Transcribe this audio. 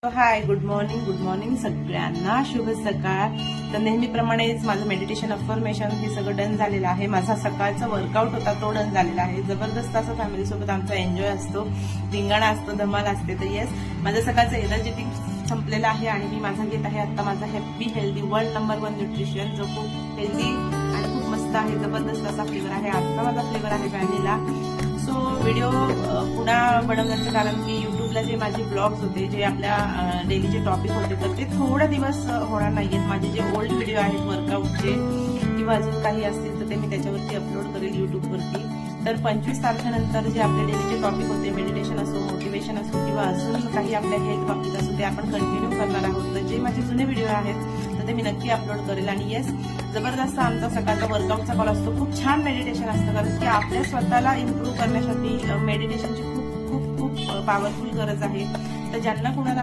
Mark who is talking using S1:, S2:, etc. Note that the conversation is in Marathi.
S1: हाय, गुड मॉर्निंग सगळ्यांना. शुभ सकाळ. तर नेहमीप्रमाणेच माझं मेडिटेशन अफर्मेशन हे सगळं डन झालेलं आहे. माझा सकाळचा वर्कआउट होता तो डन झालेला आहे. जबरदस्त असं फॅमिलीसोबत आमचा एन्जॉय असतो, धिंगाणा असतो, धमाल असते. तर येस, माझं सकाळचं एनर्जेटिक संपलेलं आहे आणि मी माझा घेत आहे आता माझा happy healthy world number 1 nutrition, जो खूप हेल्दी आणि खूप मस्त आहे. जबरदस्त असा फ्लेवर आहे. आजचा माझा फ्लेवर आहे व्हॅनिला. सो व्हिडिओ पुन्हा बनवण्याचं कारण की युट्यूबला जे माझे ब्लॉग्स होते, जे आपल्या डेलीचे टॉपिक होते, तर ते थोडा दिवस होणार नाहीयेत. माझे जे ओल्ड व्हिडिओ आहेत वर्कआउटचे किंवा अजून काही असतील तर ते मी त्याच्यावरती अपलोड करेल युट्यूबवरती. तर 25 तारखेनंतर जे आपले डेलीचे टॉपिक होते, मेडिटेशन असो, मोटिवेशन असो किंवा अजून काही आपल्या हेल्थ टॉपिक असो, ते आपण कंटिन्यू करणार आहोत. तर जे माझे जुने व्हिडिओ आहेत तर ते मी नक्की अपलोड करेल. आणि येस, जबरदस्त आमचा सकाळचा वर्कआउटचा कॉल असतो. खूप छान मेडिटेशन असतं, कारण की आपल्या स्वतःला इम्प्रूव्ह करण्यासाठी मेडिटेशनची खूप खूप खूप पॉवरफुल गरज आहे. तर ज्यांना कुणाला